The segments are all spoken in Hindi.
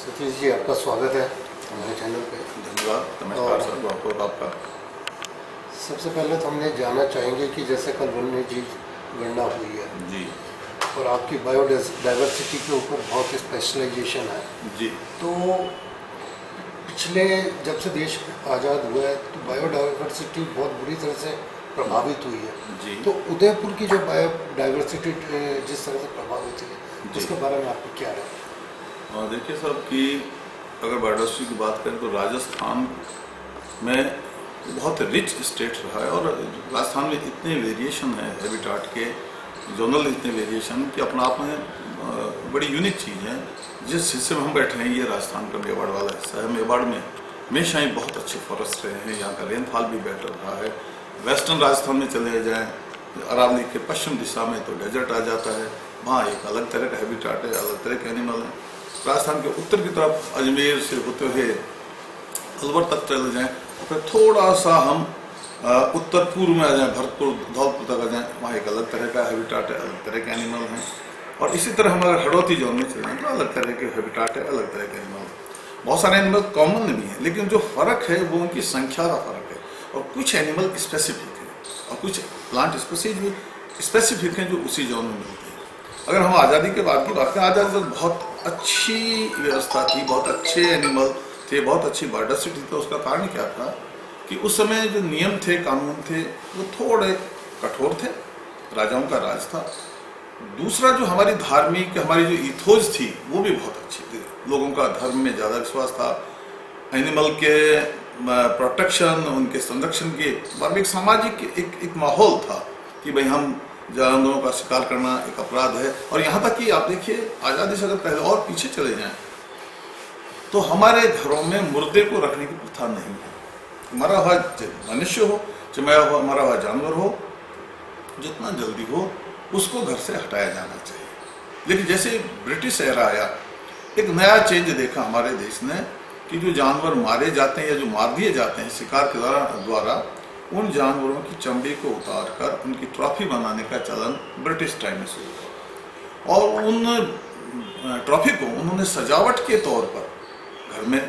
सतीश जी, आपका स्वागत है हमारे चैनल पे। धन्यवाद। नमस्कार सर, बहुत आपका। सबसे पहले तो हमने जानना चाहेंगे कि जैसे कल वन्य जीव गणना हुई है जी और आपकी बायोडाइवर्सिटी के ऊपर बहुत स्पेशलाइजेशन है जी। तो पिछले जब से देश आज़ाद हुआ है तो बायोडाइवर्सिटी बहुत बुरी तरह से प्रभावित हुई है जी। तो उदयपुर की जो बायोडाइवर्सिटी जिस तरह से प्रभावित हुई है उसके बारे में आपको क्या है? देखिए साहब कि अगर बायोडाइवर्सिटी की बात करें तो राजस्थान में बहुत रिच स्टेट रहा है और राजस्थान में इतने वेरिएशन है हैबिटाट के, जोनल इतने वेरिएशन कि अपना आप में बड़ी यूनिक चीज़ है। जिस हिस्से में हम बैठे हैं ये राजस्थान का मेवाड़ वाला हिस्सा है। मेवाड़ में हमेशा ही बहुत अच्छे फॉरेस्ट रहे हैं, यहाँ का रेनफॉल भी बेटर रहा है। वेस्टर्न राजस्थान में चले जाएँ, अरावली के पश्चिम दिशा में तो डेजर्ट आ जाता है, वहाँ एक अलग तरह का हैबिटाट है, अलग तरह के एनिमल हैं। राजस्थान के उत्तर की तरफ अजमेर से होते हुए अलवर तक चले जाएँ, फिर थोड़ा सा हम उत्तर पूर्व में आ जाएँ, भरतपुर धौलपुर तक आ जाएँ, वहाँ एक अलग तरह का हैबिटाट है, अलग तरह के एनिमल हैं। और इसी तरह हम अगर हड़ौती जोन में चले जाएँ तो अलग तरह के हैबिटाट है, अलग तरह के एनिमल। बहुत सारे एनिमल कॉमन भी हैं, लेकिन जो फ़र्क है वो उनकी संख्या का फ़र्क है। और कुछ एनिमल स्पेसिफिक हैं और कुछ प्लांट स्पीसीज भी स्पेसिफिक हैं जो उसी जोन में मिलते हैं। अगर हम आज़ादी के बाद की बात करें, आज़ादी तो बहुत अच्छी व्यवस्था थी, बहुत अच्छे एनिमल थे, बहुत अच्छी बायोडाइवर्सिटी थी। तो उसका कारण क्या था कि उस समय जो नियम थे, कानून थे, वो थोड़े कठोर थे, राजाओं का राज था। दूसरा जो हमारी धार्मिक, हमारी जो इथोज थी वो भी बहुत अच्छी थी। लोगों का धर्म में ज़्यादा विश्वास था, एनिमल के प्रोटेक्शन, उनके संरक्षण के बारे में एक सामाजिक एक माहौल था कि भाई हम जानवरों का शिकार करना एक अपराध है। और यहाँ तक कि आप देखिए आज़ादी से अगर पहले और पीछे चले जाएं तो हमारे घरों में मुर्दे को रखने की प्रथा नहीं है। मरा हुआ मनुष्य हो, चाहे हुआ मरा हुआ जानवर हो, जितना जल्दी हो उसको घर से हटाया जाना चाहिए। लेकिन जैसे ब्रिटिश एरा आया, एक नया चेंज देखा हमारे देश ने कि जो जानवर मारे जाते हैं या जो मार दिए जाते हैं शिकार के द्वारा, उन जानवरों की चमड़ी को उतारकर उनकी ट्रॉफी बनाने का चलन ब्रिटिश टाइम में शुरू हुआ। और उन ट्रॉफी को उन्होंने सजावट के तौर पर घर में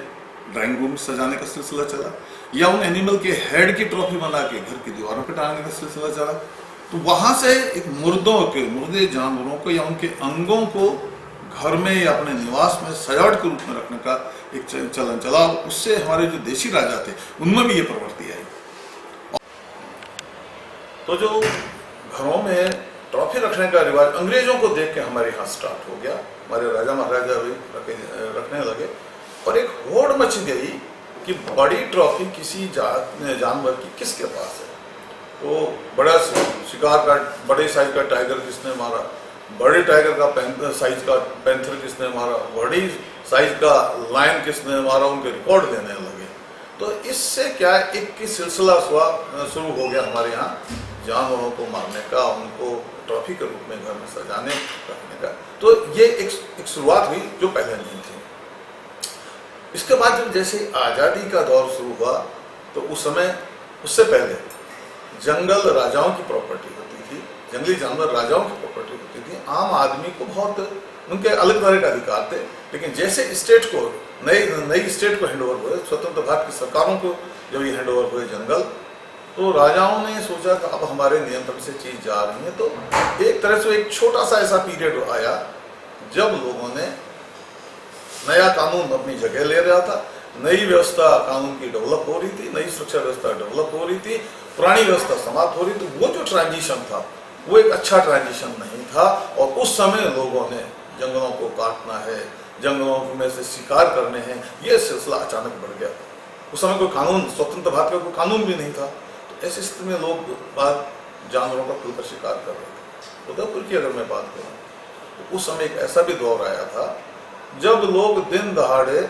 ड्राइंग रूम सजाने का सिलसिला चला, या उन एनिमल के हेड की ट्रॉफी बना के घर की दीवारों पर टांगने का सिलसिला चला। तो वहाँ से एक मुर्दे जानवरों को या उनके अंगों को घर में या अपने निवास में सजावट के रूप में रखने का एक चलन चला। उससे हमारे जो देशी राजा थे उनमें भी ये प्रवृत्ति आई। तो जो घरों में ट्रॉफी रखने का रिवाज अंग्रेजों को देख के हमारे यहाँ स्टार्ट हो गया, हमारे राजा महाराजा भी रखने लगे और एक होड़ मच गई कि बड़ी ट्रॉफी किसी जानवर की किसके पास है। तो बड़ा शिकार का, बड़े साइज का टाइगर किसने मारा, बड़े टाइगर का साइज का पैंथर किसने मारा, बड़ी साइज का लायन किसने मारा, उनके रिकॉर्ड लेने लगे। तो इससे क्या एक की सिलसिला शुरू हो गया हमारे यहाँ जानवरों को मारने का, उनको ट्रॉफी के रूप में घर में सजाने रखने का। तो ये एक शुरुआत हुई जो पहले नहीं थी। इसके बाद जब जैसे आज़ादी का दौर शुरू हुआ तो उस समय, उससे पहले जंगल राजाओं की प्रॉपर्टी होती थी, जंगली जानवर राजाओं की प्रॉपर्टी होती थी। आम आदमी को बहुत उनके अलग तरह के अधिकार थे। लेकिन जैसे स्टेट को नई स्टेट को हैंडओवर हुए, स्वतंत्र भारत की सरकारों को जब ये हैंडओवर हुए जंगल, तो राजाओं ने सोचा कि अब हमारे नियंत्रण से चीज जा रही है। तो एक तरह से एक छोटा सा ऐसा पीरियड आया जब लोगों ने नया कानून अपनी जगह ले रहा था, नई व्यवस्था कानून की डेवलप हो रही थी, नई सुरक्षा व्यवस्था डेवलप हो रही थी, पुरानी व्यवस्था समाप्त हो रही थी। वो जो ट्रांजिशन था वो एक अच्छा ट्रांजिशन नहीं था। और उस समय लोगों ने जंगलों को काटना है, जंगलों में से शिकार करने हैं, ये सिलसिला अचानक बढ़ गया। उस समय कोई कानून, स्वतंत्र भारत का कोई कानून भी नहीं था। तो ऐसी स्थिति में लोग बाद जानवरों का खुलकर शिकार कर रहे थे। उदयपुर की अगर मैं बात करूँ तो उस समय एक ऐसा भी दौर आया था जब लोग दिन दहाड़े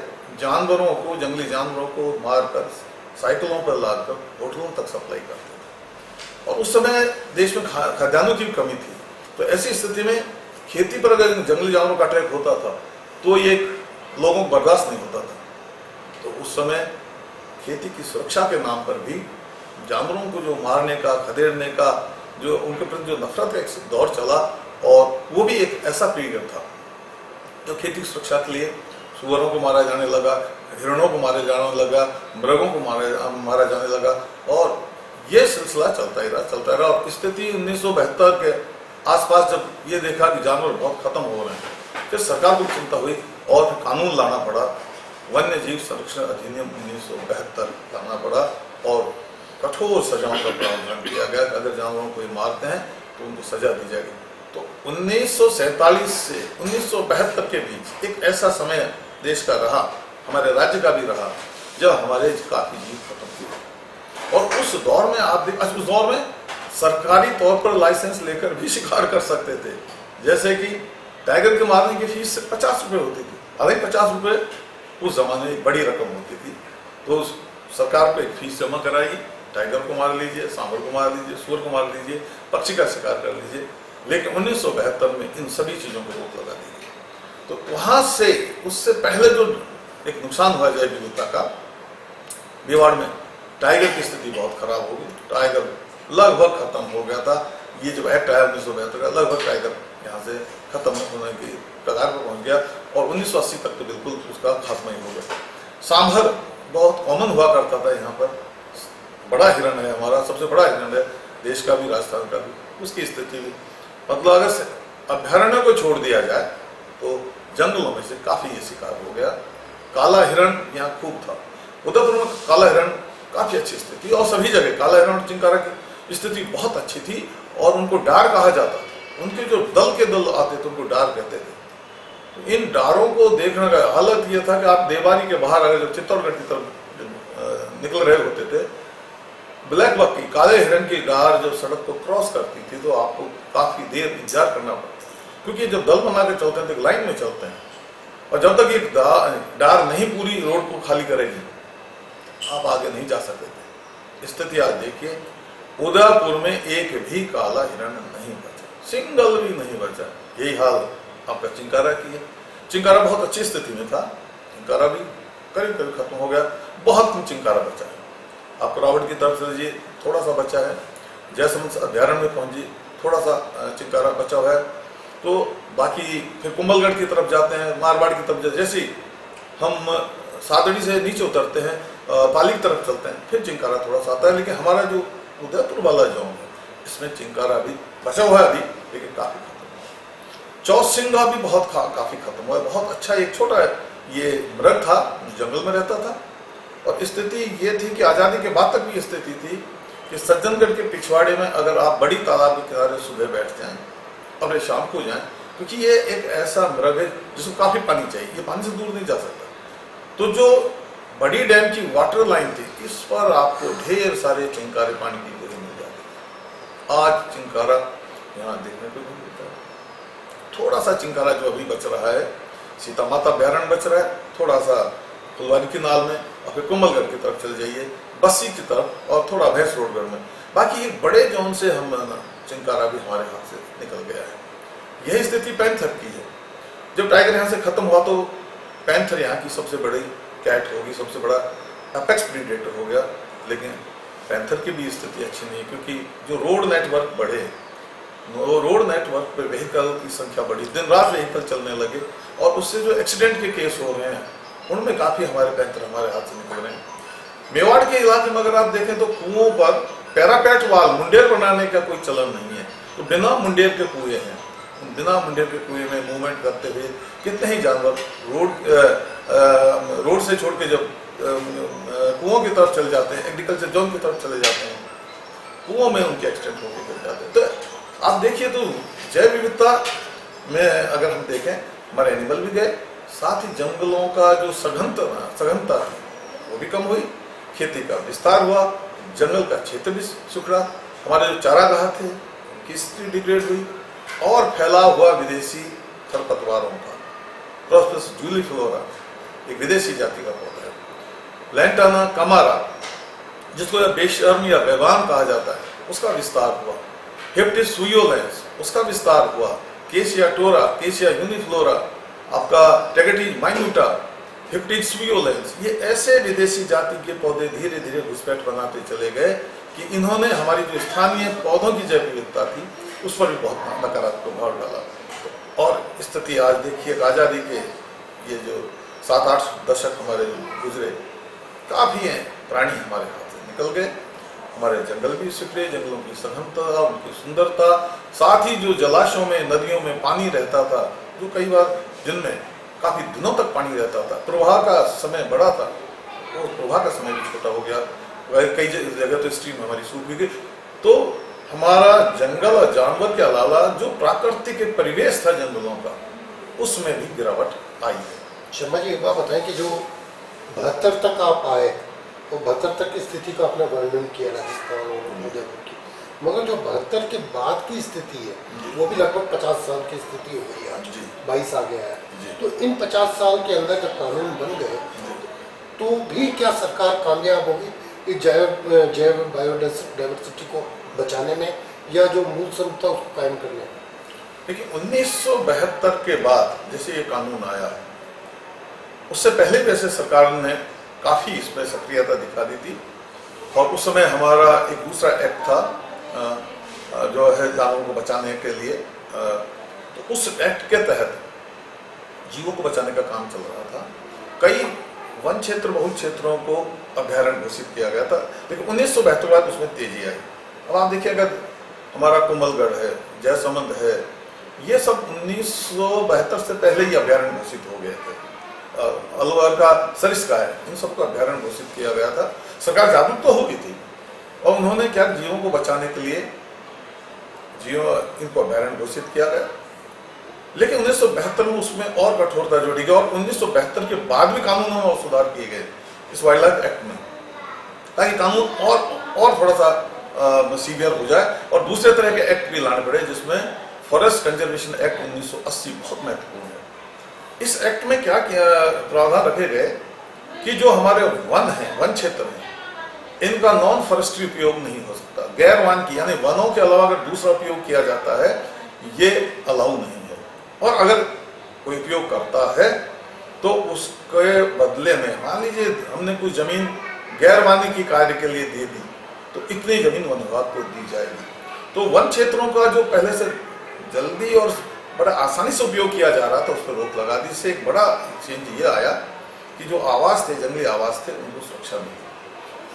जानवरों को, जंगली जानवरों को मारकर साइकिलों पर लादकर होटलों तक सप्लाई करते थे। और उस समय देश में खाद्यान्नों की भी कमी थी। तो ऐसी स्थिति में खेती पर अगर जंगली जानवरों का अटैक होता था तो ये लोगों को बर्दाश्त नहीं होता था। तो उस समय खेती की सुरक्षा के नाम पर भी जानवरों को जो मारने का, खदेड़ने का, जो उनके प्रति जो नफरत का एक दौर चला। और वो भी एक ऐसा पीरियड था जो खेती की सुरक्षा के लिए सुअरों को मारा जाने लगा, हिरणों को मारे जाने लगा, मृगों को मारा जाने लगा, और ये सिलसिला चलता ही रहा। और स्थिति 1972 के आसपास जब ये देखा कि जानवर बहुत खत्म हो रहे हैं, फिर सरकार को चिंता हुई और फिर कानून लाना पड़ा, वन्य जीव संरक्षण अधिनियम 1972 लाना पड़ा, और कठोर सजाओं का प्रावधान किया गया कि अगर जानवरों को मारते हैं तो उनको सजा दी जाएगी। तो 1947 से 1972 के बीच एक ऐसा समय देश का रहा, हमारे राज्य का भी रहा, जब हमारे काफी जीव खत्म हुए। और उस दौर में आप उस दौर में सरकारी तौर पर लाइसेंस लेकर भी शिकार कर सकते थे। जैसे कि टाइगर के मारने की फीस 50 रुपये होती थी, अरे 50 रुपये उस जमाने में बड़ी रकम होती थी। तो सरकार को एक फीस जमा कराई, टाइगर को मार लीजिए, सांबर को मार लीजिए, सुअर को मार लीजिए, पक्षी का शिकार कर लीजिए। लेकिन 1972 में इन सभी चीज़ों को रोक लगा दी गई। तो वहाँ से उससे पहले जो एक नुकसान हुआ जैव विविधता का, मेवाड़ में टाइगर की स्थिति बहुत खराब हो गई, टाइगर लगभग खत्म हो गया था। ये जो एक्ट आया 1972 का, लगभग टाइगर यहाँ से खत्म होने की कगार पर पहुँच गया, और 1980 तक तो बिल्कुल उसका खात्मा ही हो गया। सांभर बहुत कॉमन हुआ करता था यहाँ पर, बड़ा हिरण है हमारा, सबसे बड़ा हिरण है देश का भी, राजस्थान का भी। उसकी स्थिति भी मतलब अगर अभ्यारण्य को छोड़ दिया जाए तो जंगलों में से काफी ये शिकार हो गया। काला हिरण यहाँ खूब था, उदयपुर में काला हिरण काफी अच्छी स्थिति, और सभी जगह काला हिरण और चिंकारा की स्थिति बहुत अच्छी थी, और उनको डार कहा जाता था। उनके जो दल के दल आते थे उनको डार कहते थे। इन डारों को देखने का हालत ये था कि आप देवारी के बाहर अगर जब चित्तौड़गढ़ की तरफ निकल रहे होते थे, ब्लैक बक की, काले हिरण की डार जब सड़क को क्रॉस करती थी तो आपको काफी देर इंतजार करना पड़ता, क्योंकि जब दल बना के चलते हैं तो लाइन में चलते हैं, और जब तक एक डार नहीं पूरी रोड को खाली करेगी आप आगे नहीं जा सकते थे। स्थिति आज देखिए, उदयपुर में एक भी काला हिरण नहीं बचा, सिंगल भी नहीं बचा। यही हाल आपका चिंकारा की है। चिंकारा बहुत अच्छी स्थिति में था, चिंकारा भी करीब करीब खत्म हो गया, बहुत कम चिंकारा बचा है। आप रावट की तरफ चलिए, थोड़ा सा बचा है, जैसलमेर अभ्यारण्य में पहुंचिए, थोड़ा सा चिंकारा बचा हुआ है। तो बाकी फिर कुंभलगढ़ की तरफ जाते हैं, मारवाड़ की तरफ, जैसे हम सादड़ी से नीचे उतरते हैं, पाली की तरफ चलते हैं, फिर चिंकारा थोड़ा सा आता है। लेकिन हमारा जो उदयपुर वाला जोन है, इसमें चिंकारा भी बचा हुआ है अभी, लेकिन काफी खत्म हुआ। चौसिंगा भी बहुत काफी खत्म हुआ है। बहुत अच्छा एक छोटा ये मृग था, जंगल में रहता था, और स्थिति ये थी कि आज़ादी के बाद तक भी स्थिति थी कि सज्जनगढ़ के पिछवाड़े में अगर आप बड़ी तालाब के किनारे सुबह बैठ जाएं और शाम को जाएं, क्योंकि ये एक ऐसा मृग है जिसको काफ़ी पानी चाहिए, ये पानी से दूर नहीं जा सकता। तो जो बड़ी डैम की वाटर लाइन थी, इस पर आपको ढेर सारे चिंकारे पानी की जगह मिल जाते। आज चिंकारा यहाँ देखने को नहीं मिलता है। थोड़ा सा चिंकारा जो अभी बच रहा है, सीता माता अभ्यारण्य बच रहा है, थोड़ा सा फुलवारी की नाल में, और फिर कुंभलगढ़ की तरफ चले जाइए, बस्सी की तरफ, और थोड़ा भैंस रोडगढ़ में। बाकी एक बड़े जोन से हम चिंकारा भी हमारे हाथ से निकल गया है। यही स्थिति पैंथर की है। जब टाइगर यहाँ से खत्म हुआ तो पैंथर यहाँ की सबसे बड़ी कैट होगी, सबसे बड़ा अपेक्स प्रीडेटर हो गया। लेकिन पैंथर की भी स्थिति अच्छी नहीं है, क्योंकि जो रोड नेटवर्क बढ़े, रोड नेटवर्क पे व्हीकल की संख्या बढ़ी, दिन रात व्हीकल चलने लगे, और उससे जो एक्सीडेंट के केस हो रहे हैं उनमें काफी हमारे पैंथर हमारे हाथ से निकल रहे हैं। मेवाड़ के इलाके में अगर आप देखें तो कुओं पर पैरापेट वाल, मुंडेर बनाने का कोई चलन नहीं है, तो बिना मुंडेर के कुएं हैं। बिना मुंडेर के कुएं में मूवमेंट करते हुए कितने ही जानवर रोड से छोड़ के जब कुओं की तरफ चले जाते हैं, एग्रीकल्चर जोन की तरफ चले जाते हैं, कुओं में उनके एक्सीडेंट होकर गिर जाते हैं। तो आप देखिए, तो जैव विविधता में अगर हम देखें, हमारे एनिमल भी गए, साथ ही जंगलों का जो सघनता थी वो भी कम हुई, खेती का विस्तार हुआ, जंगल का क्षेत्र भी सुखड़ा, हमारे जो चारागाह थे उनकी स्थिति डिग्रेड हुई, और फैला हुआ विदेशी खरपतवारों का, प्रोस्परस जूलीफ्लोरा एक विदेशी जाति का पौधा है, लैंटाना कमारा जिसको बेशर्म या बेगाम कहा जाता है, उसका विस्तार हुआ, हिप्टिस सुयोलेंस उसका विस्तार हुआ, केसिया टोरा, केसिया यूनिफ्लोरा, आपका टेगेटिज माइन्यूटा, हिप्टिस सुयोलेंस, ये ऐसे विदेशी जाति के पौधे धीरे धीरे घुसपैठ बनाते चले गए कि इन्होंने हमारी जो स्थानीय पौधों की जैव विविधता थी उस पर भी बहुत नकारात्मक प्रभाव डाला। और स्थिति आज देखिए, आज़ादी के ये जो 7-8 दशक हमारे गुजरे, काफ़ी हैं प्राणी हमारे हाथ से निकल गए। हमारे जंगल भी सिकुड़े, जंगलों की सघनता, उनकी सुंदरता, साथ ही जो जलाशयों में, नदियों में पानी रहता था, जो कई बार दिन में काफ़ी दिनों तक पानी रहता था, प्रवाह का समय बड़ा था, वो प्रवाह का समय भी छोटा हो गया। कई जगह तो स्ट्रीम हमारी सूख भी गई। तो हमारा जंगल और जानवर के अलावा जो प्राकृतिक एक परिवेश था जंगलों का, उसमें भी गिरावट आई है। शर्मा जी, एक बात बताएं कि जो 72 तक आप आए, तो 72 तक की स्थिति का आपने वर्णन किया राजस्थान और उदयपुर की, मगर जो 72 के बाद की स्थिति है वो भी लगभग 50 साल की स्थिति हो गई है, आज 22 आ गया है। तो इन 50 साल के अंदर जब कानून बन गए तो भी क्या सरकार कामयाब होगी इस जैव बायोडाइवर्सिटी को बचाने में, या जो मूल स्वरूप था उसको कायम करने में? देखिए, 1972 के बाद जैसे ये कानून आया, उससे पहले वैसे सरकार ने काफ़ी इसमें सक्रियता दिखा दी थी। और उस समय हमारा एक दूसरा एक्ट था जो है जानवरों को बचाने के लिए, तो उस एक्ट के तहत जीवों को बचाने का काम चल रहा था। कई वन क्षेत्र, बहु क्षेत्रों को अभ्यारण्य घोषित किया गया था, लेकिन 1972 बाद उसमें तेजी आई। अब आप देखिए, अगर हमारा कोमलगढ़ है, जयसमंद है, ये सब 1972 से पहले ही अभ्यारण्य घोषित हो गए थे। अलवर का सरिस्का है, इन सबको अभ्यारण्य घोषित किया गया था। सरकार जागरूक तो हो गई थी, और उन्होंने क्या, जीवों को बचाने के लिए इनको अभ्यारण्य घोषित किया गया। लेकिन 1972 में उसमें और कठोरता जोड़ी गई, और 1972 के बाद भी कानूनों में और सुधार किए गए इस वाइल्ड लाइफ एक्ट में, ताकि कानून और थोड़ा सा सीवियर हो जाए, और दूसरे तरह के एक्ट भी लाने पड़े, जिसमें फॉरेस्ट कंजर्वेशन एक्ट 1980 बहुत महत्वपूर्ण है। इस एक्ट में क्या प्रावधान रखे गए कि जो हमारे वन हैं, वन क्षेत्र हैं, इनका नॉन फॉरेस्ट्री उपयोग नहीं हो सकता। गैर वन की, यानी वनों के अलावा अगर दूसरा उपयोग किया जाता है, ये अलाउ नहीं है। और अगर कोई उपयोग करता है तो उसके बदले में, मान लीजिए हमने कुछ जमीन गैर वानिकी कार्य के लिए दे दी, तो इतनी जमीन वन विभाग को दी जाएगी। तो वन क्षेत्रों का जो पहले से जल्दी और बड़ा आसानी से उपयोग किया जा रहा था, उस पर रोक लगा दी। इससे एक बड़ा चेंज ये आया कि जो आवास थे, जंगली आवास थे, उनको सुरक्षा मिली।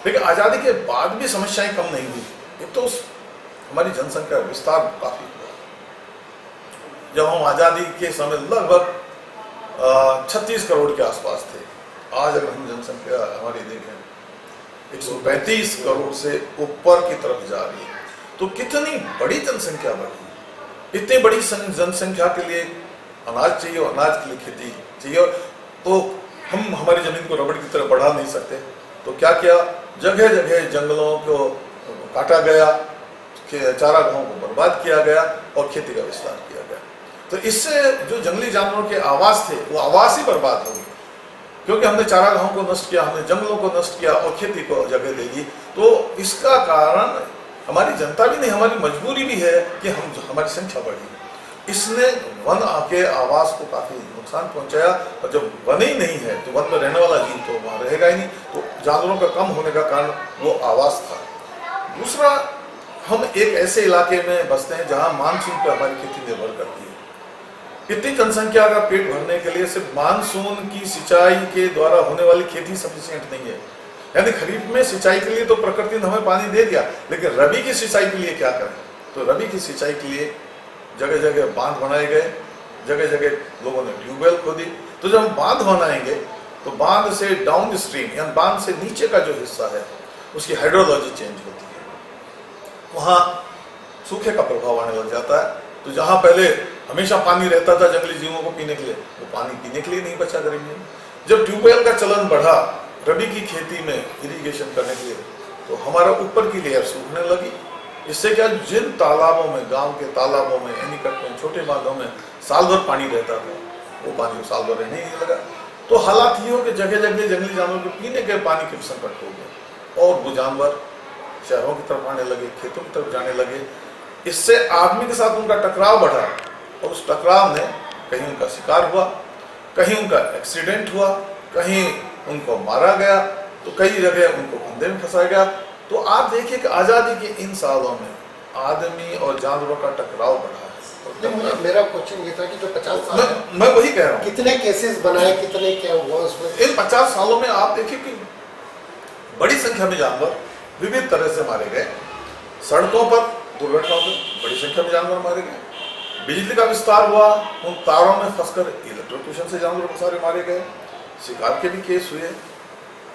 लेकिन आज़ादी के बाद भी समस्याएं कम नहीं हुई। एक तो हमारी जनसंख्या विस्तार काफ़ी हुआ। जब हम आज़ादी के समय लगभग 36 करोड़ के आसपास थे, आज अगर हम जनसंख्या हमारी देखें 135 करोड़ से ऊपर की तरफ जा रही है, तो कितनी बड़ी जनसंख्या बढ़ी। इतनी बड़ी जनसंख्या के लिए अनाज चाहिए, और अनाज के लिए खेती चाहिए, तो हम हमारी जमीन को रबड़ की तरह बढ़ा नहीं सकते। तो क्या किया, जगह जगह जंगलों को काटा गया, चारागाहों को बर्बाद किया गया, और खेती का विस्तार किया गया। तो इससे जो जंगली जानवरों के आवास थे, वो आवास ही बर्बाद हो गए, क्योंकि हमने चारागाहों को नष्ट किया, हमने जंगलों को नष्ट किया, और खेती को जगह दे दी। तो इसका कारण हमारी जनता भी नहीं, हमारी मजबूरी भी है कि हमारी संख्या बढ़ी। इसने वन आके आवास को काफ़ी नुकसान पहुंचाया, और जब वन ही नहीं है तो वन में रहने वाला जीव तो वहाँ रहेगा ही नहीं। तो जानवरों का कम होने का कारण वो आवास था। दूसरा, हम एक ऐसे इलाके में बसते हैं जहाँ मानसून पर हमारी खेती निर्भर करती है। इतनी जनसंख्या का पेट भरने के लिए सिर्फ मानसून की सिंचाई के द्वारा होने वाली खेती सफिशिएंट नहीं है। यानी खरीफ में सिंचाई के लिए तो प्रकृति ने हमें पानी दे दिया, लेकिन रबी की सिंचाई के लिए क्या करें? तो रबी की सिंचाई के लिए जगह जगह बांध बनाए गए, जगह जगह लोगों ने ट्यूबवेल खोदी। तो जब हम बांध बनाएंगे तो बांध से डाउन स्ट्रीम, यानी बांध से नीचे का जो हिस्सा है, उसकी हाइड्रोलॉजी चेंज होती है, वहाँ सूखे का प्रभाव आने लग जाता है। तो जहाँ पहले हमेशा पानी रहता था जंगली जीवों को पीने के लिए, वो पानी पीने के लिए नहीं बचा करेंगे। जब ट्यूबवेल का चलन बढ़ा रबी की खेती में इरिगेशन करने के लिए, तो हमारा ऊपर की लेयर सूखने लगी। इससे क्या, जिन तालाबों में, गांव के तालाबों में, एनीकट में, छोटे बांधों में साल भर पानी रहता था, वो पानी साल भर रहने नहीं लगा। तो हालात ये हो कि जगह जगह जंगली जानवरों के पीने के पानी के संकट हो गए, और वो जानवर शहरों की तरफ आने लगे, खेतों की तरफ जाने लगे। इससे आदमी के साथ उनका टकराव बढ़ा, और उस टकराव ने कहीं उनका शिकार हुआ, कहीं उनका एक्सीडेंट हुआ, कहीं उनको मारा गया, तो कई जगह उनको फंदे में फंसाया गया। तो आप देखिए कि आज़ादी के इन सालों में आदमी और जानवरों का टकराव बढ़ा है, मेरा क्वेश्चन ये था कि जो 50 साल है, मैं वही कह रहा हूँ, कितने केसेस बनाए, कितने क्या हुआ उसमें? इन 50 सालों में आप देखिए कि बड़ी संख्या में जानवर विविध तरह से मारे गए। सड़कों पर दुर्घटनाओं में बड़ी संख्या में जानवर मारे गए। बिजली का विस्तार हुआ, उन तारों में फंसकर इलेक्ट्रोक्यूशन से जानवर सारे मारे गए। शिकार के भी केस हुए।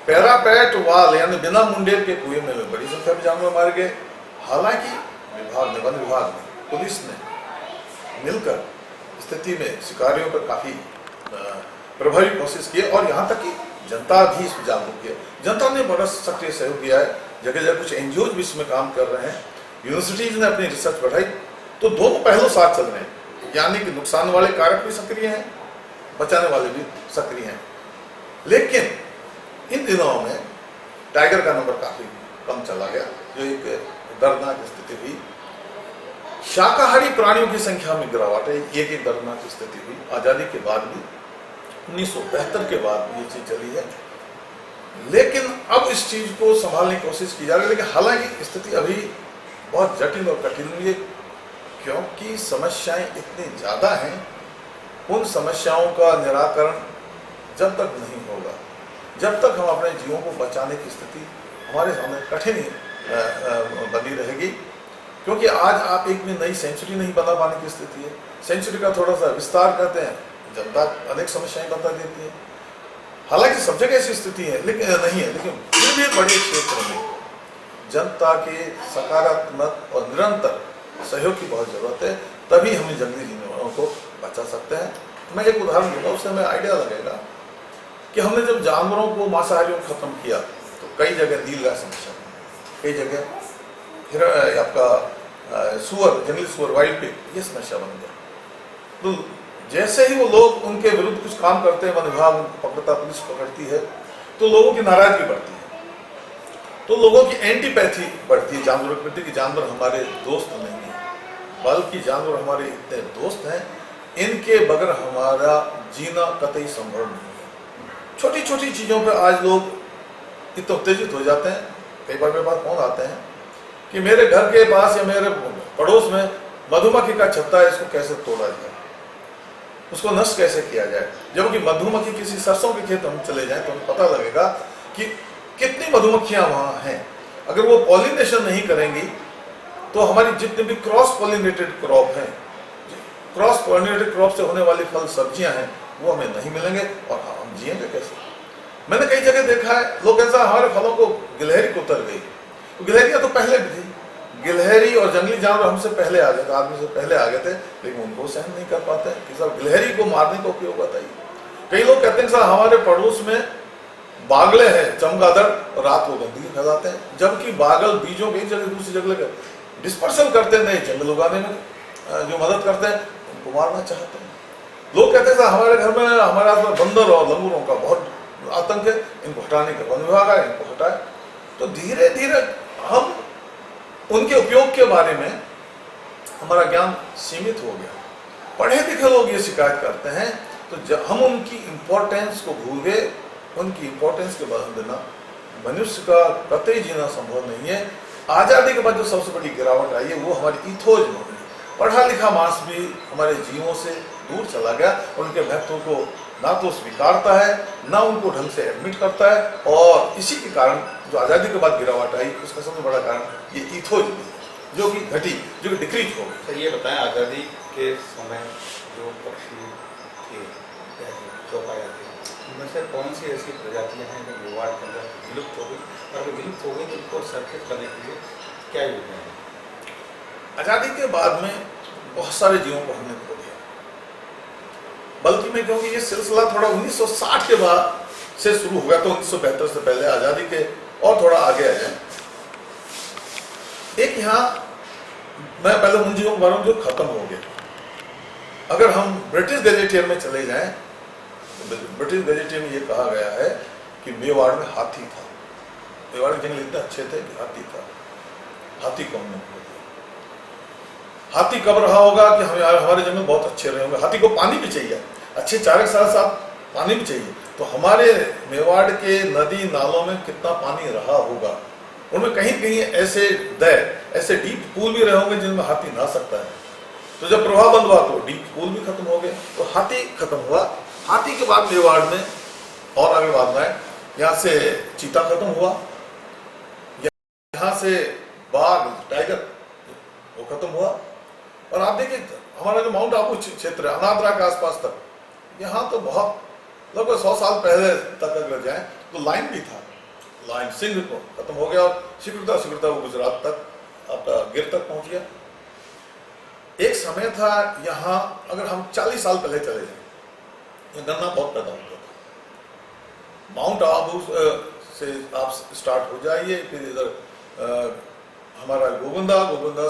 पैरापेट वाल यानी बिना मुंडेर के कुएं में बड़ी संख्या में जानवर मारे गए। हालांकि विभाग ने, वन विभाग ने, पुलिस ने मिलकर स्थिति में शिकारियों पर काफी प्रभावी कोशिश की और यहाँ तक कि जनता भी इसमें जागरूक किया। जनता ने बड़ा सक्रिय सहयोग दिया है। जगह जगह कुछ एनजीओ भी इसमें काम कर रहे हैं। यूनिवर्सिटीज ने अपनी रिसर्च बढ़ाई। तो दोनों पहलू साथ चल रहे हैं, यानी कि नुकसान वाले कारक भी सक्रिय हैं, बचाने वाले भी सक्रिय हैं। लेकिन इन दिनों में टाइगर का नंबर काफी कम चला गया, जो एक दर्दनाक स्थिति हुई। शाकाहारी प्राणियों की संख्या में गिरावट है, एक दर्दनाक स्थिति हुई। आजादी के बाद भी, 1972 के बाद भी ये चीज चली है। लेकिन अब इस चीज को संभालने की कोशिश की जा रही है। लेकिन हालांकि स्थिति अभी बहुत जटिल और कठिन हुई है, क्योंकि समस्याएं इतनी ज्यादा हैं। उन समस्याओं का निराकरण जब तक नहीं होगा, जब तक हम अपने जीवों को बचाने की स्थिति हमारे सामने कठिन बनी रहेगी। क्योंकि आज आप एक में नई सेंचुरी नहीं बना पाने की स्थिति है। सेंचुरी का थोड़ा सा विस्तार करते हैं, जनता अनेक समस्याएं बता देती है। हालांकि सब जगह ऐसी स्थिति है, लेकिन नहीं है, लेकिन फिर भी बड़े क्षेत्र में जनता के सकारात्मक और निरंतर सहयोग की बहुत जरूरत है। तभी हम जंगली जानवरों को बचा सकते हैं। मैं एक उदाहरण दूंगा, उससे हमें आइडिया लगेगा कि हमने जब जानवरों को, मांसाहारियों को खत्म किया तो कई जगह नीलगाय समस्या, कई जगह फिर आपका सुअर, जंगली सुअर, वाइल्ड पिग, ये समस्या बन गया। तो जैसे ही वो लोग उनके विरुद्ध कुछ काम करते हैं, वन विभाग उनको पकड़ता, पुलिस पकड़ती है, तो लोगों की नाराजगी बढ़ती है। तो लोगों की एंटीपैथी बढ़ती है जानवरों के प्रति कि जानवर हमारे दोस्त नहीं है, बल्कि जानवर हमारे इतने दोस्त हैं, इनके बगैर हमारा जीना कतई संभव नहीं है। छोटी छोटी चीजों पर आज लोग इतने उत्तेजित हो जाते हैं। कई बार मेरे पास फोन आते हैं कि मेरे घर के पास या मेरे पड़ोस में मधुमक्खी का छत्ता है, इसको कैसे तोड़ा जाए, उसको नष्ट कैसे किया जाए। जबकि मधुमक्खी किसी सरसों के खेत हम चले जाएं तो हमें पता लगेगा कि कितनी मधुमक्खियां वहां हैं। अगर वो पॉलिनेशन नहीं करेंगी तो हमारी जितने भी क्रॉस पॉलिनेटेड क्रॉप हैं, क्रॉस पॉलिनेटेड क्रॉप से होने वाली फल सब्जियां हैं, वो हमें नहीं मिलेंगे और हम जिएंगे कैसे। मैंने कई जगह देखा है, लोग ऐसा हमारे फलों को गिलहरी को उतर गई। तो गिलहरियां तो पहले भी थी, गिलहरी और जंगली जानवर हमसे पहले आ गए थे, आदमी से पहले आ गए थे, लेकिन उनको सहन नहीं कर पाते कि साहब गिलहरी को मारने का उपयोग बताइए। कई लोग कहते हैं साहब हमारे पड़ोस में बागले हैं, चमगादड़, और रात को गंदगी फैलाते हैं, जबकि बागल बीजों को एक जगह दूसरी जगह डिस्पर्सल करते हैं, नए जंगल उगाने में जो मदद करते हैं, उनको मारना चाहते हैं। लोग कहते हैं साहब हमारे घर में, हमारे आसपास बंदर और लंगूरों का बहुत आतंक है, इनको हटाने का वन विभाग है, इनको हटाए। तो धीरे धीरे हम उनके उपयोग के बारे में हमारा ज्ञान सीमित हो गया। पढ़े लिखे लोग ये शिकायत करते हैं, तो जब हम उनकी इम्पोर्टेंस को भूल गए, उनकी इम्पोर्टेंस के बिना मनुष्य का कतई जीना संभव नहीं है। आजादी के बाद जो सबसे बड़ी गिरावट आई है वो हमारी इथोज में हुई। पढ़ा लिखा मास भी हमारे जीवों से दूर चला गया, उनके महत्व को ना तो स्वीकारता है, ना उनको ढंग से एडमिट करता है, और इसी के कारण जो आज़ादी के बाद गिरावट आई उसका सबसे बड़ा कारण ये इथोज भी है, जो कि घटी, जो कि डिक्रीज हो गई। सर ये बताएं, आज़ादी के समय जो पक्षी थे जो पाए जाते हैं, उनमें से कौन सी ऐसी प्रजातियां हैं जो मेवाड़ के अंदर विलुप्त हो गई, और अगर विलुप्त हो गई तो उनको संरक्षित करने के लिए क्या योजना है? आज़ादी के बाद में बहुत सारे जीवों को हमने खो दिया, बल्कि मैं कहूँगी ये सिलसिला थोड़ा 1960 के बाद से शुरू हो गया, तो 1972 से पहले आज़ादी के और थोड़ा आगे आ जाए। एक यहाँ मैं पहले उन जीवों के बारे में जो खत्म हो गए, अगर हम ब्रिटिश गजेटियर में चले जाएं, तो ब्रिटिश गजेटियर में ये कहा गया है कि मेवाड़ में हाथी था। मेवाड़ के जंगल इतने अच्छे थे कि हाथी था, हाथी को हमने खो दिया। हाथी कब रहा होगा कि हमारे जंगल बहुत अच्छे रहे होंगे। हाथी को पानी भी चाहिए, अच्छे चारे के साथ साथ पानी भी चाहिए। तो हमारे मेवाड़ के नदी नालों में कितना पानी रहा होगा, उनमें कहीं कहीं ऐसे डीप पूल भी रहे होंगे जिनमें हाथी नहा सकता है। तो जब प्रवाह बंद हुआ तो डीप पूल भी खत्म हो गए, तो हाथी खत्म हुआ। हाथी के बाद मेवाड़ में और आगे बात है, यहाँ से चीता खत्म हुआ, यहाँ से बाघ टाइगर वो खत्म हुआ। और आप देखिए हमारा जो माउंट आबू क्षेत्र है अनादरा के आसपास तक, यहाँ तो बहुत लगभग 100 साल पहले तक अगर जाए तो लाइन भी था, लाइन सिंध को खत्म हो गया और शीघ्रता शीघ्रता वो गुजरात तक आपका गिर तक पहुंच गया। एक समय था यहाँ, अगर हम 40 साल पहले चले जाए, गन्ना बहुत पैदा होता था। माउंट आबू से आप स्टार्ट हो जाइए, फिर इधर हमारा गोविंदा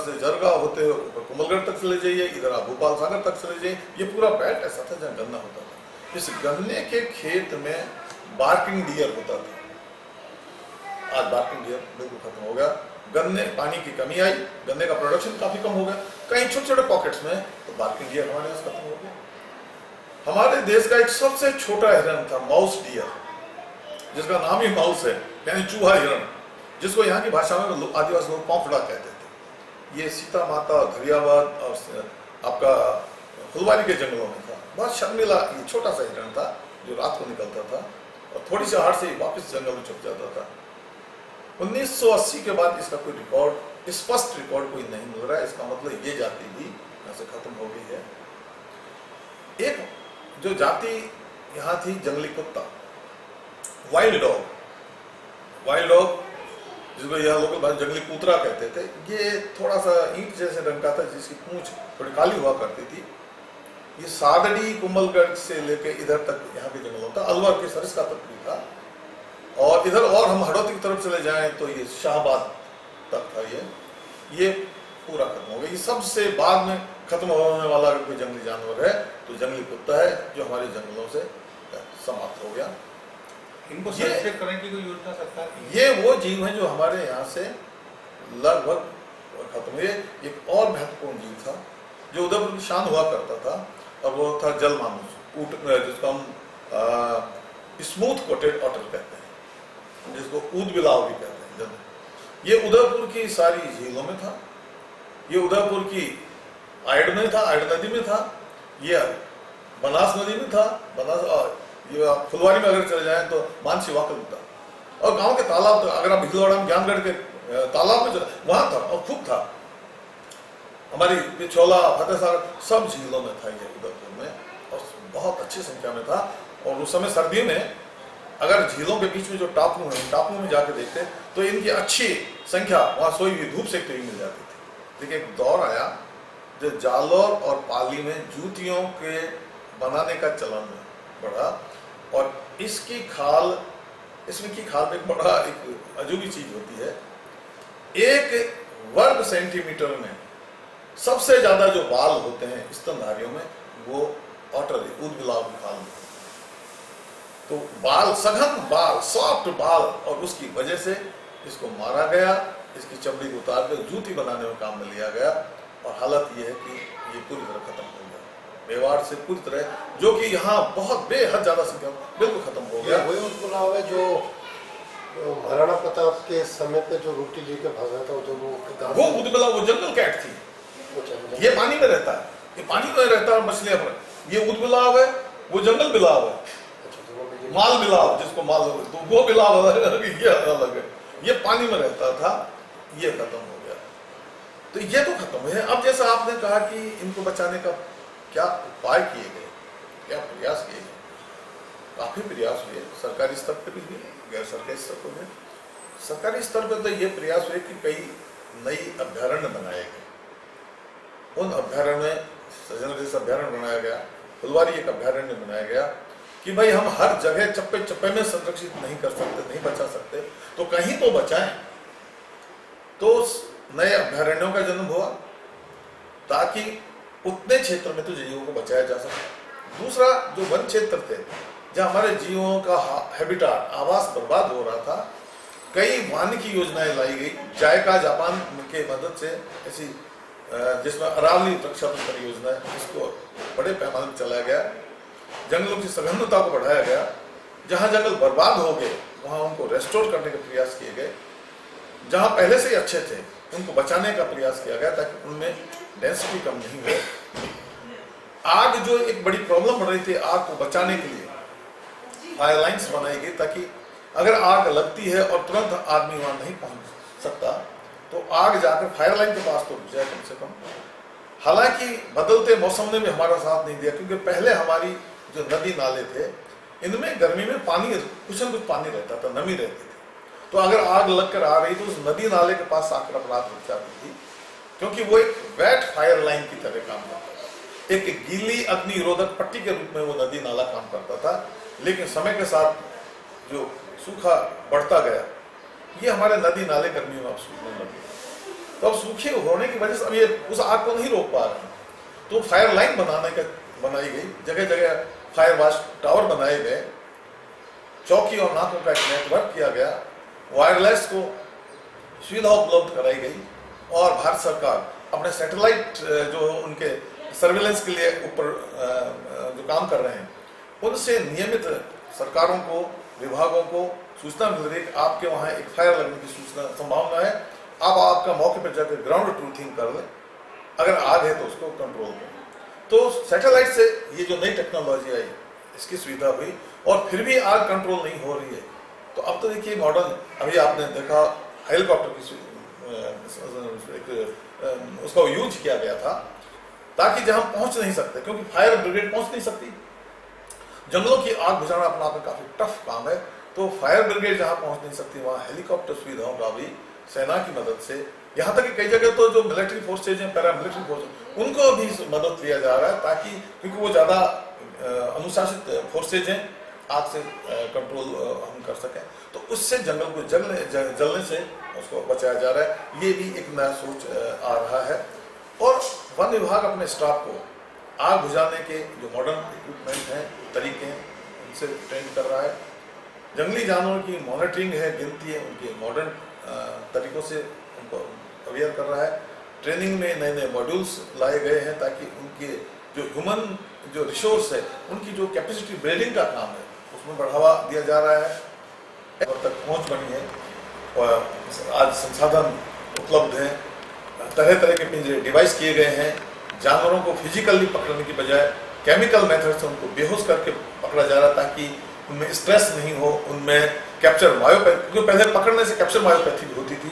से जरगा होते हुए कुमलगढ़ तक चले जाइए, इधर आप भोपाल सागर तक चले जाइए, ये पूरा बेल्ट ऐसा था जहाँ गन्ना होता था। इस गन्ने के खेत में बार्किंग डियर होता था। आज बार्किंग डियर बिल्कुल खत्म हो गया, गन्ने पानी की कमी आई, गन्ने का प्रोडक्शन काफी कम हो गया, कहीं छोटे छोटे पॉकेट्स में तो बार्किंग डियर हमारे पास खत्म हो गया। हमारे देश का एक सबसे छोटा हिरन था माउस डियर, जिसका नाम ही माउस है, यानी चूहा हिरण, जिसको यहाँ की भाषा में आदिवासी लोग पौफड़ा कहते थे। ये सीता माता धरियाबाद और आपका फुलवारी के जंगलों में था। बहुत शर्मिला ये छोटा सा हिरण था जो रात को निकलता था और थोड़ी सी हार से वापस जंगल में छुप जाता था। 1980 के बाद इसका कोई रिकॉर्ड, स्पष्ट रिकॉर्ड कोई नहीं मिल रहा है। इसका मतलब ये जाति भी यहाँ से खत्म हो गई है। एक जो जाति यहाँ थी जंगली कुत्ता, वाइल्ड डॉग जिसको यहाँ लोकल भाषा जंगली कुतरा कहते थे। ये थोड़ा सा ईंट जैसे रंग का था, जिसकी पूंछ थोड़ी काली हुआ करती थी। ये सादड़ी कुंभलगढ़ से लेके इधर तक यहाँ के जंगलों था, अलवर के सरिस्का तक भी था। और इधर और हम हड़ौती की तरफ चले जाएं तो ये शाहबाद तक था। ये पूरा खत्म हो गया। ये सबसे बाद में खत्म होने वाला अगर कोई जंगली जानवर है तो जंगली कुत्ता है, जो हमारे जंगलों से समाप्त हो गया। इनको संरक्षित करने की कोई योजना सरकार की? ये वो जीव हैं जो हमारे यहाँ से लगभग खत्म हुए। एक और महत्वपूर्ण जीव था जो उधर की शान हुआ करता था, और वो था जल मानुस, जिसको हम स्मूथ कोटेड ऑटर कहते हैं, जिसको ऊद बिलाव भी कहते हैं। ये उदयपुर की सारी झीलों में था, ये उदयपुर की आयड में था, आयड नदी में था, ये बनास नदी में था, बनास ये फुलवारी में अगर चले जाएं तो मानसी वाकल में था, और गांव के तालाब, तो अगर आप भिलवाड़ा में ज्ञानगढ़ के तालाब में चले वहां था और खूब था। हमारी पिछोला फतेह सागर सब झीलों में था ये उदयपुर में, और बहुत अच्छी संख्या में था। और उस समय सर्दियों में अगर झीलों के बीच में जो टापू है, टापुओं में जाके देखते तो इनकी अच्छी संख्या वहां सोई हुई धूप सेकते हुए मिल जाती थी। लेकिन एक दौर आया जब जालौर और पाली में जूतियों के बनाने का चलन बढ़ा, और इसकी खाल, इसमें की खाल में बड़ा एक अजूबी चीज होती है। 1 वर्ग सेंटीमीटर में सबसे ज्यादा जो बाल होते हैं स्तनधारियों में, वो ऑटर ऊद बिलाव की खाल में। तो बाल, सघन बाल, सॉफ्ट बाल, और उसकी वजह से इसको मारा गया, इसकी चमड़ी को उतार कर जूती बनाने में काम में लिया गया। और हालत यह है कि ये पूरी तरह खत्म हो गया, मेवाड़ से पूरी तरह, जो कि यहाँ बहुत बेहद ज्यादा संख्या बिल्कुल खत्म हो गया। वही उनका है जो महाराणा प्रताप के समय पे जो रोटी लेकर भागा था, जो वो ऊद बिलाव, वो जंगल कैट थी। ये पानी में रहता है, ये पानी में रहता है मछलियां पर। ये ऊद बिलाव है, वो जंगल बिलाव है। माल बिलाव, जिसको माल, तो वो बिलाव अलग, ये अलग है। ये पानी में रहता था, ये खत्म हो गया। तो ये तो खत्म हुए। अब जैसा आपने कहा कि इनको बचाने का क्या उपाय किए गए, क्या प्रयास किए गए, काफी प्रयास हुए, सरकारी स्तर पर भी हुए, गैर सरकारी स्तर पर हुए। सरकारी स्तर पर तो ये प्रयास हुए कि कई नई अभ्यारण्य बनाए गए। उन अभ्यारण्य में सजन जैसा अभ्यारण्य बनाया गया, फुलवारी एक अभ्यारण्य बनाया गया कि भाई हम हर जगह चप्पे चप्पे में संरक्षित नहीं कर सकते, नहीं बचा सकते, तो कहीं तो बचाएं। तो नए अभ्यारण्यों का जन्म हुआ ताकि उतने क्षेत्र में तो जीवों को बचाया जा सके। दूसरा, जो वन क्षेत्र थे जहाँ हमारे जीवों का हैबिटाट, आवास बर्बाद हो रहा था, कई वानिकी योजनाएं लाई गई। जायका जापान के मदद से ऐसी, जिसमें अरावली वृक्षा परियोजना है, इसको बड़े पैमाने पर चलाया गया। जंगलों की सघनता को बढ़ाया गया। जहां जंगल बर्बाद हो गए वहां उनको रेस्टोर करने के प्रयास किए गए। जहां पहले से ही अच्छे थे उनको बचाने का प्रयास किया गया ताकि उनमें डेंसिटी कम नहीं हो। आग जो एक बड़ी प्रॉब्लम बन रही थी, आग को बचाने के लिए फायर लाइन्स बनाई गई ताकि अगर आग लगती है और तुरंत आदमी वहां नहीं पहुंच सकता तो आग जाकर फायर लाइन के पास तो रुक जाए कम से कम। हालांकि बदलते मौसम ने भी हमारा साथ नहीं दिया, क्योंकि पहले हमारी जो नदी नाले थे इनमें गर्मी में पानी कुछ न कुछ पानी रहता था, नमी रहती थी, तो अगर आग लगकर आ रही तो उस नदी नाले के पास आकर अपराध रुक जाती थी, क्योंकि वो एक वेट फायर लाइन की तरह काम करता था, एक गीली अग्निरोधक पट्टी के रूप में वो नदी नाला काम करता था। लेकिन समय के साथ जो सूखा बढ़ता गया, ये हमारे नदी नाले गर्मी में अब सूखने लगे, तो अब सूखे होने की वजह से अब ये उस आग को नहीं रोक पा रहे हैं। तो फायर लाइन बनाई गई, जगह जगह फायर वॉच टावर बनाए गए, चौकी और नाकों का एक नेटवर्क किया गया, वायरलेस को सुविधा उपलब्ध कराई गई, और भारत सरकार अपने सैटेलाइट जो उनके सर्विलेंस के लिए ऊपर जो काम कर रहे हैं, उनसे नियमित सरकारों को, विभागों को सूचना मिल रही है कि आपके वहाँ एक फायर लगने की सूचना संभावना है, आप आपका मौके पर जाकर ग्राउंड ट्रूथिंग कर लें, अगर आग है तो उसको कंट्रोल करें। तो सैटेलाइट से ये जो नई टेक्नोलॉजी आई, इसकी सुविधा हुई, और फिर भी आग कंट्रोल नहीं हो रही है। तो अब तो देखिए मॉडर्न, अभी आपने देखा हेलीकॉप्टर की उसका यूज किया गया था, ताकि जहां पहुंच नहीं सकते, क्योंकि फायर ब्रिगेड पहुंच नहीं सकती, जंगलों की आग बुझाना अपना आप में काफी टफ काम है, तो फायर ब्रिगेड जहां पहुंच नहीं सकती वहां हेलीकॉप्टर सुविधाओं का भी सेना की मदद से, यहाँ तक कि कई जगह तो जो मिलिट्री फोर्सेज हैं, पैरामिलिट्री फोर्सेज, उनको भी मदद लिया जा रहा है, ताकि क्योंकि वो ज्यादा अनुशासित फोर्सेज हैं, आग से कंट्रोल हम कर सकें, तो उससे जंगल को जलने से उसको बचाया जा रहा है। ये भी एक नया सोच आ रहा है। और वन विभाग अपने स्टाफ को आग बुझाने के जो मॉडर्न इक्विपमेंट हैं, तरीके हैं, उनसे ट्रेन कर रहा है। जंगली जानवरों की मॉनिटरिंग है, गिनती है, उनके मॉडर्न तरीकों से उनको अवेयर कर रहा है। ट्रेनिंग में नए नए मॉड्यूल्स लाए गए हैं, ताकि उनके जो ह्यूमन जो रिसोर्स है, उनकी जो कैपेसिटी बिल्डिंग का काम है, उसमें बढ़ावा दिया जा रहा है। अब तक पहुंच बनी है, और आज संसाधन उपलब्ध हैं, तरह तरह के पिंजरे डिवाइस किए गए हैं, जानवरों को फिजिकली पकड़ने की बजाय केमिकल मेथड से उनको बेहोश करके पकड़ा जा रहा है, ताकि उनमें स्ट्रेस नहीं हो, उनमें कैप्चर मायोपैथी, जो पहले पकड़ने से कैप्चर मायोपैथी भी होती थी,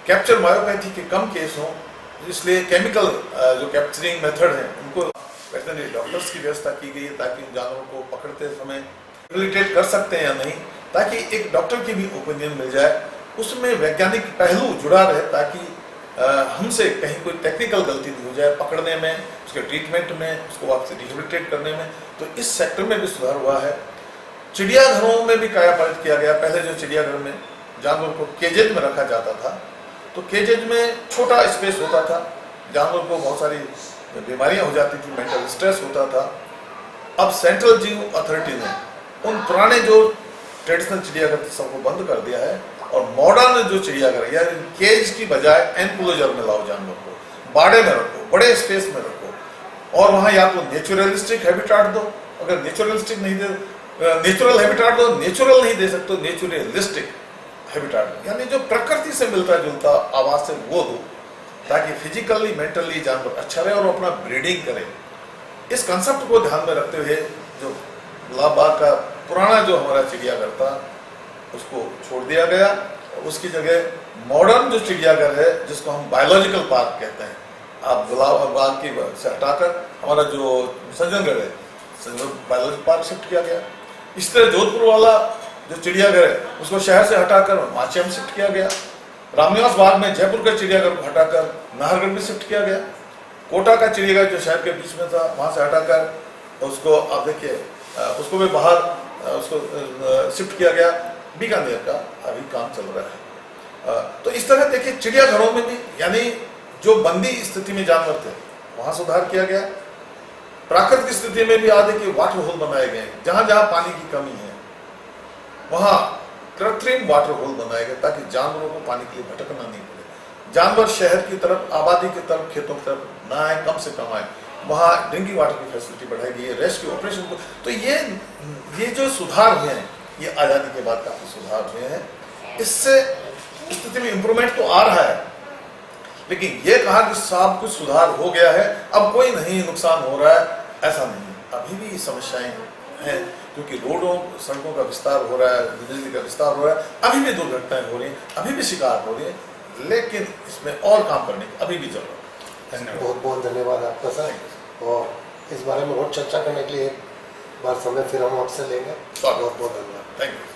कैप्चर मायोपैथी के कम केस हों, इसलिए केमिकल जो कैप्चरिंग मेथड है, उनको वेटरनरी डॉक्टर्स की व्यवस्था की गई है, ताकि उन जानवरों को पकड़ते समय रिलेटेड कर सकते हैं या नहीं, ताकि एक डॉक्टर की भी ओपिनियन मिल जाए, उसमें वैज्ञानिक पहलू जुड़ा रहे, ताकि हमसे कहीं कोई टेक्निकल गलती नहीं हो जाए पकड़ने में, उसके ट्रीटमेंट में, उसको वापस रिहेबिलिटेट करने में। तो इस सेक्टर में भी सुधार हुआ है। चिड़ियाघरों में भी कायापलट किया गया। पहले जो चिड़ियाघर में जानवर को केजेज में रखा जाता था, तो केजेज में छोटा स्पेस होता था, जानवर को बहुत सारी बीमारियां हो जाती थी, मेंटल स्ट्रेस होता था। अब सेंट्रल जू अथॉरिटी ने उन पुराने जो ट्रेडिशनल चिड़ियाघर सबको बंद कर दिया है, और मॉडर्न जो चिड़ियाघर या केज की बजाय एनक्लोजर में लाओ, जानवर को बाड़े में रखो, बड़े स्पेस में रखो, और वहां या तो नेचुरलिस्टिक हैबिटाट दो, अगर नेचुरलिस्टिक नहीं दे, नेचुरल हैबिटाट दो, नेचुरल नहीं दे सकते, नेचुरलिस्टिक हैबिटाट, यानी जो प्रकृति से मिलता जुलता आवास है वो दो, ताकि फिजिकली मेंटली जानवर अच्छा रहे और अपना ब्रीडिंग करे। इस कंसेप्ट को ध्यान में रखते हुए जो गुलाबबाग का पुराना जो हमारा चिड़ियाघर था उसको छोड़ दिया गया, और उसकी जगह मॉडर्न जो चिड़ियाघर है, जिसको हम बायोलॉजिकल पार्क कहते हैं, आप गुलाबबाग की से हटाकर हमारा जो सज्जनगढ़ है, बायोलॉजिकल पार्क शिफ्ट किया गया। इस तरह जोधपुर वाला जो चिड़ियाघर है उसको शहर से हटाकर माचियम शिफ्ट किया गया। रामनिवास बाग में जयपुर का चिड़ियाघर को हटाकर नाहरगढ़ में शिफ्ट किया गया। कोटा का चिड़ियाघर जो शहर के बीच में था, वहां से हटाकर उसको आप देखिए उसको भी बाहर उसको शिफ्ट किया गया। बीकानेर का अभी काम चल रहा है। तो इस तरह देखिए चिड़ियाघरों में भी, यानी जो बंदी स्थिति में जानवर थे वहां सुधार किया गया। प्राकृतिक स्थिति में भी आज देखिए वाटर होल बनाए गए, जहां जहां पानी की कमी है वहां कृत्रिम वाटर होल बनाए गए, ताकि जानवरों को पानी के लिए भटकना नहीं पड़े। जानवर शहर की तरफ, आबादी की तरफ, खेतों की तरफ ना आए, कम से कम आए, वहां ड्रिंकिंग वाटर की फैसिलिटी बढ़ाई गई है, रेस्क्यू ऑपरेशन को। तो ये जो सुधार हुए हैं, ये आजादी के बाद काफी सुधार हुए हैं। इससे स्थिति में इंप्रूवमेंट तो आ रहा है, लेकिन ये कहा कि सब कुछ सुधार हो गया है, अब कोई नहीं नुकसान हो रहा है, ऐसा नहीं। अभी भी समस्याएं हैं, क्योंकि रोडों सड़कों का विस्तार हो रहा है, बिजली का विस्तार हो रहा है, अभी भी दुर्घटनाएं हो रही हैं, अभी भी शिकायत हो रही है, लेकिन इसमें और काम करने की अभी भी जरूरत है। धन्यवाद। बहुत बहुत धन्यवाद आपका सर, और इस बारे में और चर्चा करने के लिए एक बार समय फिर हम आपसे लेंगे। बहुत बहुत धन्यवाद। Thank you.